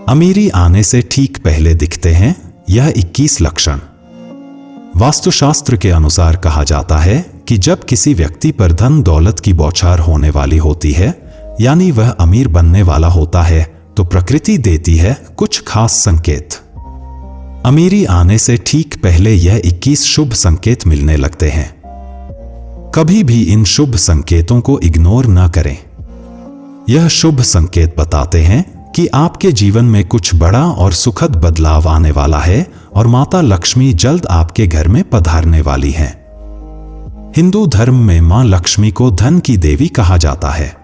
अमीरी आने से ठीक पहले दिखते हैं यह 21 लक्षण। वास्तुशास्त्र के अनुसार कहा जाता है कि जब किसी व्यक्ति पर धन दौलत की बौछार होने वाली होती है, यानी वह अमीर बनने वाला होता है, तो प्रकृति देती है कुछ खास संकेत। अमीरी आने से ठीक पहले यह 21 शुभ संकेत मिलने लगते हैं। कभी भी इन शुभ संकेतों को इग्नोर न करें। यह शुभ संकेत बताते हैं कि आपके जीवन में कुछ बड़ा और सुखद बदलाव आने वाला है और माता लक्ष्मी जल्द आपके घर में पधारने वाली हैं। हिंदू धर्म में मां लक्ष्मी को धन की देवी कहा जाता है।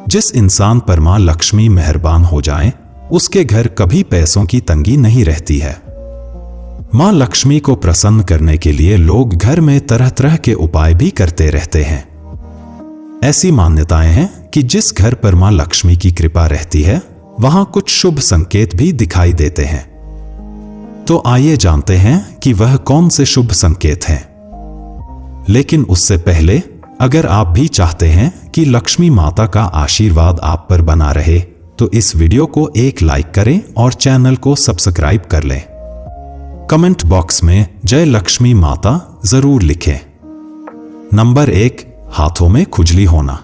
जिस इंसान पर मां लक्ष्मी मेहरबान हो जाए, उसके घर कभी पैसों की तंगी नहीं रहती है। मां लक्ष्मी को प्रसन्न करने के लिए लोग घर में तरह तरह के उपाय भी करते रहते हैं। ऐसी मान्यताएं हैं कि जिस घर पर मां लक्ष्मी की कृपा रहती है, वहां कुछ शुभ संकेत भी दिखाई देते हैं। तो आइए जानते हैं कि वह कौन से शुभ संकेत हैं। लेकिन उससे पहले, अगर आप भी चाहते हैं कि लक्ष्मी माता का आशीर्वाद आप पर बना रहे, तो इस वीडियो को एक लाइक करें और चैनल को सब्सक्राइब कर लें। कमेंट बॉक्स में जय लक्ष्मी माता जरूर लिखें। नंबर 1, हाथों में खुजली होना।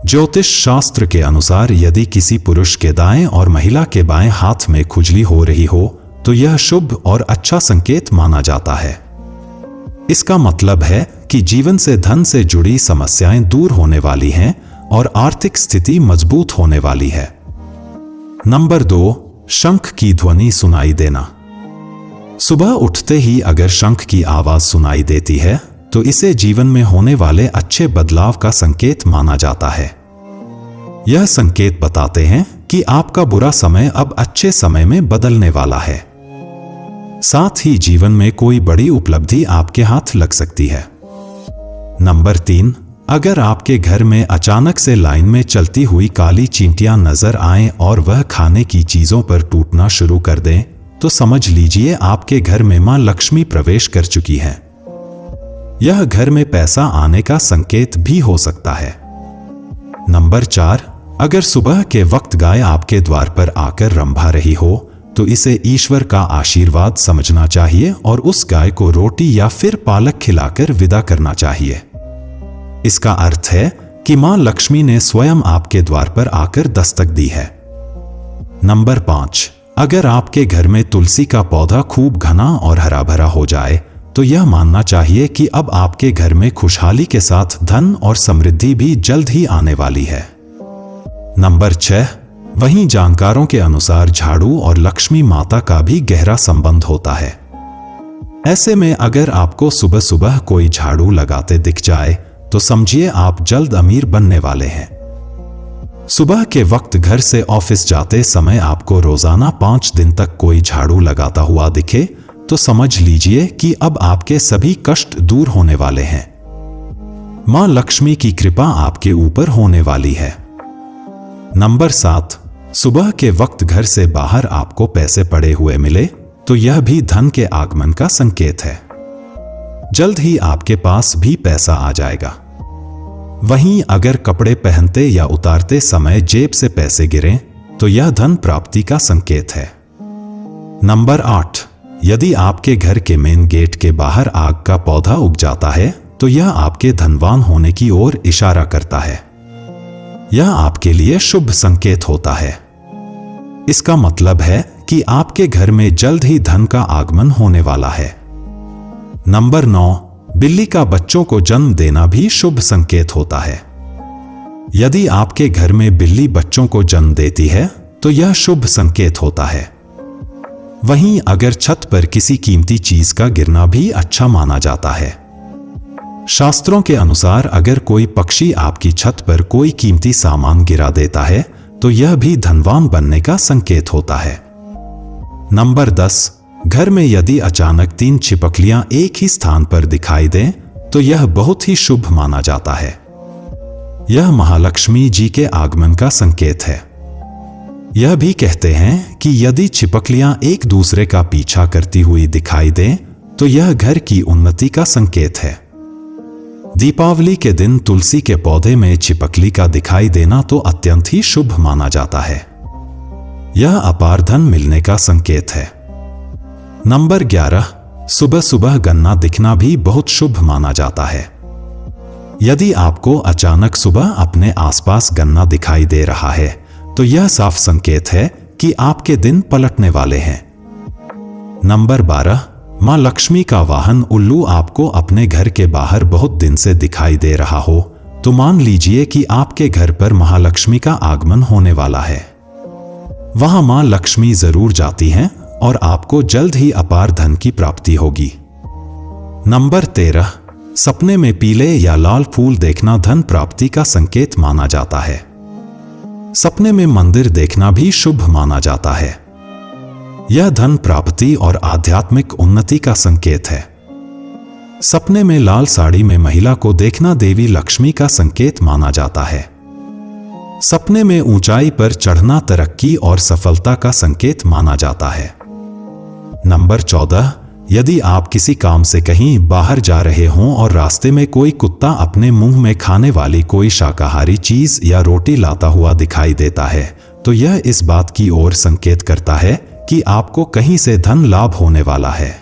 ज्योतिष शास्त्र के अनुसार यदि किसी पुरुष के दाएं और महिला के बाएं हाथ में खुजली हो रही हो, तो यह शुभ और अच्छा संकेत माना जाता है। इसका मतलब है कि जीवन से धन से जुड़ी समस्याएं दूर होने वाली हैं और आर्थिक स्थिति मजबूत होने वाली है। नंबर 2, शंख की ध्वनि सुनाई देना। सुबह उठते ही अगर शंख की आवाज सुनाई देती है, तो इसे जीवन में होने वाले अच्छे बदलाव का संकेत माना जाता है। यह संकेत बताते हैं कि आपका बुरा समय अब अच्छे समय में बदलने वाला है। साथ ही जीवन में कोई बड़ी उपलब्धि आपके हाथ लग सकती है। नंबर 3, अगर आपके घर में अचानक से लाइन में चलती हुई काली चींटियां नजर आएं और वह खाने की चीजों पर टूटना शुरू कर दें, तो समझ लीजिए आपके घर में मां लक्ष्मी प्रवेश कर चुकी है। यह घर में पैसा आने का संकेत भी हो सकता है। नंबर 4, अगर सुबह के वक्त गाय आपके द्वार पर आकर रंभा रही हो, तो इसे ईश्वर का आशीर्वाद समझना चाहिए और उस गाय को रोटी या फिर पालक खिलाकर विदा करना चाहिए। इसका अर्थ है कि मां लक्ष्मी ने स्वयं आपके द्वार पर आकर दस्तक दी है। नंबर 5, अगर आपके घर में तुलसी का पौधा खूब घना और हरा भरा हो जाए, तो यह मानना चाहिए कि अब आपके घर में खुशहाली के साथ धन और समृद्धि भी जल्द ही आने वाली है। नंबर 6, वहीं जानकारों के अनुसार झाड़ू और लक्ष्मी माता का भी गहरा संबंध होता है। ऐसे में अगर आपको सुबह सुबह कोई झाड़ू लगाते दिख जाए, तो समझिए आप जल्द अमीर बनने वाले हैं। सुबह के वक्त घर से ऑफिस जाते समय आपको रोजाना 5 दिन तक कोई झाड़ू लगाता हुआ दिखे, तो समझ लीजिए कि अब आपके सभी कष्ट दूर होने वाले हैं। मां लक्ष्मी की कृपा आपके ऊपर होने वाली है। नंबर 7, सुबह के वक्त घर से बाहर आपको पैसे पड़े हुए मिले, तो यह भी धन के आगमन का संकेत है। जल्द ही आपके पास भी पैसा आ जाएगा। वहीं अगर कपड़े पहनते या उतारते समय जेब से पैसे गिरें, तो यह धन प्राप्ति का संकेत है। नंबर 8, यदि आपके घर के मेन गेट के बाहर आग का पौधा उग जाता है, तो यह आपके धनवान होने की ओर इशारा करता है। यह आपके लिए शुभ संकेत होता है। इसका मतलब है कि आपके घर में जल्द ही धन का आगमन होने वाला है। नंबर 9, बिल्ली का बच्चों को जन्म देना भी शुभ संकेत होता है। यदि आपके घर में बिल्ली बच्चों को जन्म देती है, तो यह शुभ संकेत होता है। वहीं अगर छत पर किसी कीमती चीज का गिरना भी अच्छा माना जाता है। शास्त्रों के अनुसार अगर कोई पक्षी आपकी छत पर कोई कीमती सामान गिरा देता है, तो यह भी धनवान बनने का संकेत होता है। नंबर 10, घर में यदि अचानक 3 छिपकलियां एक ही स्थान पर दिखाई दें, तो यह बहुत ही शुभ माना जाता है। यह महालक्ष्मी जी के आगमन का संकेत है। यह भी कहते हैं कि यदि छिपकलियां एक दूसरे का पीछा करती हुई दिखाई दें, तो यह घर की उन्नति का संकेत है। दीपावली के दिन तुलसी के पौधे में छिपकली का दिखाई देना तो अत्यंत ही शुभ माना जाता है। यह अपार धन मिलने का संकेत है। नंबर 11, सुबह सुबह गन्ना दिखना भी बहुत शुभ माना जाता है। यदि आपको अचानक सुबह अपने आसपास गन्ना दिखाई दे रहा है तो यह साफ संकेत है कि आपके दिन पलटने वाले हैं। नंबर 12, मां लक्ष्मी का वाहन उल्लू आपको अपने घर के बाहर बहुत दिन से दिखाई दे रहा हो तो मान लीजिए कि आपके घर पर महालक्ष्मी का आगमन होने वाला है। वहां मां लक्ष्मी जरूर जाती हैं और आपको जल्द ही अपार धन की प्राप्ति होगी। नंबर 13, सपने में पीले या लाल फूल देखना धन प्राप्ति का संकेत माना जाता है। सपने में मंदिर देखना भी शुभ माना जाता है। यह धन प्राप्ति और आध्यात्मिक उन्नति का संकेत है। सपने में लाल साड़ी में महिला को देखना देवी लक्ष्मी का संकेत माना जाता है। सपने में ऊंचाई पर चढ़ना तरक्की और सफलता का संकेत माना जाता है। नंबर 14, यदि आप किसी काम से कहीं बाहर जा रहे हों और रास्ते में कोई कुत्ता अपने मुंह में खाने वाली कोई शाकाहारी चीज या रोटी लाता हुआ दिखाई देता है तो यह इस बात की ओर संकेत करता है कि आपको कहीं से धन लाभ होने वाला है।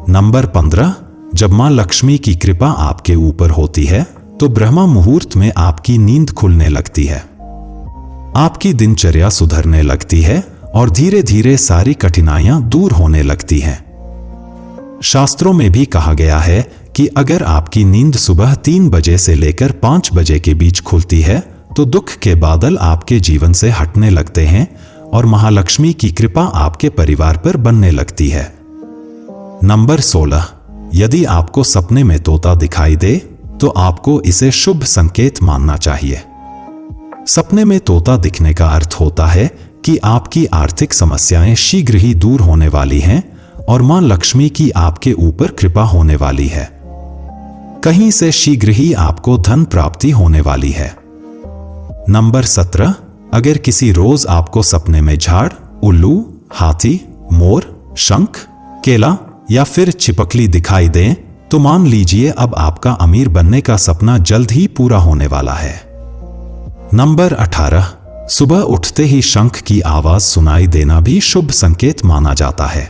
नंबर 15, जब मां लक्ष्मी की कृपा आपके ऊपर होती है तो ब्रह्म मुहूर्त में आपकी नींद खुलने लगती है। आपकी दिनचर्या सुधरने लगती है और धीरे धीरे सारी कठिनाइयां दूर होने लगती हैं। शास्त्रों में भी कहा गया है कि अगर आपकी नींद सुबह 3 बजे से लेकर 5 बजे के बीच खुलती है तो दुख के बादल आपके जीवन से हटने लगते हैं और महालक्ष्मी की कृपा आपके परिवार पर बनने लगती है। नंबर 16, यदि आपको सपने में तोता दिखाई दे तो आपको इसे शुभ संकेत मानना चाहिए। सपने में तोता दिखने का अर्थ होता है कि आपकी आर्थिक समस्याएं शीघ्र ही दूर होने वाली हैं और मां लक्ष्मी की आपके ऊपर कृपा होने वाली है। कहीं से शीघ्र ही आपको धन प्राप्ति होने वाली है। नंबर 17, अगर किसी रोज आपको सपने में झाड़, उल्लू, हाथी, मोर, शंख, केला या फिर छिपकली दिखाई दें तो मान लीजिए अब आपका अमीर बनने का सपना जल्द ही पूरा होने वाला है। नंबर 18, सुबह उठते ही शंख की आवाज सुनाई देना भी शुभ संकेत माना जाता है।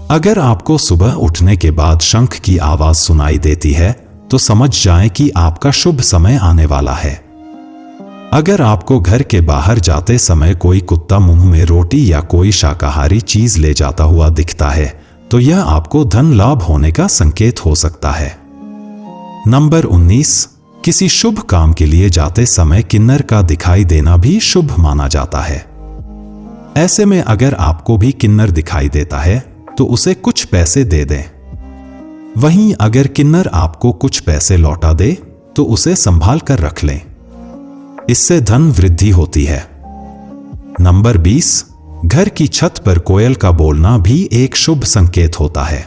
अगर आपको सुबह उठने के बाद शंख की आवाज सुनाई देती है तो समझ जाएं कि आपका शुभ समय आने वाला है। अगर आपको घर के बाहर जाते समय कोई कुत्ता मुंह में रोटी या कोई शाकाहारी चीज ले जाता हुआ दिखता है तो यह आपको धन लाभ होने का संकेत हो सकता है। नंबर 19, किसी शुभ काम के लिए जाते समय किन्नर का दिखाई देना भी शुभ माना जाता है। ऐसे में अगर आपको भी किन्नर दिखाई देता है तो उसे कुछ पैसे दे दें। वहीं अगर किन्नर आपको कुछ पैसे लौटा दे तो उसे संभाल कर रख लें। इससे धन वृद्धि होती है। नंबर 20, घर की छत पर कोयल का बोलना भी एक शुभ संकेत होता है।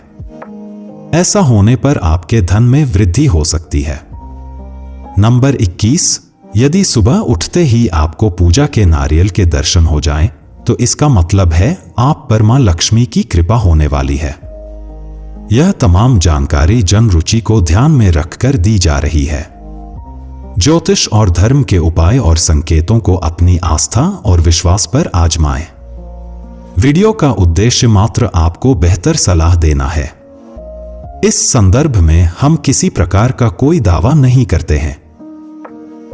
ऐसा होने पर आपके धन में वृद्धि हो सकती है। नंबर 21, यदि सुबह उठते ही आपको पूजा के नारियल के दर्शन हो जाएं, तो इसका मतलब है आप पर मां लक्ष्मी की कृपा होने वाली है। यह तमाम जानकारी जन रुचि को ध्यान में रखकर दी जा रही है। ज्योतिष और धर्म के उपाय और संकेतों को अपनी आस्था और विश्वास पर आजमाएं। वीडियो का उद्देश्य मात्र आपको बेहतर सलाह देना है। इस संदर्भ में हम किसी प्रकार का कोई दावा नहीं करते हैं।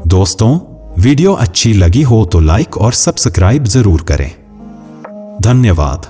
दोस्तों, वीडियो अच्छी लगी हो तो लाइक और सब्सक्राइब जरूर करें। धन्यवाद।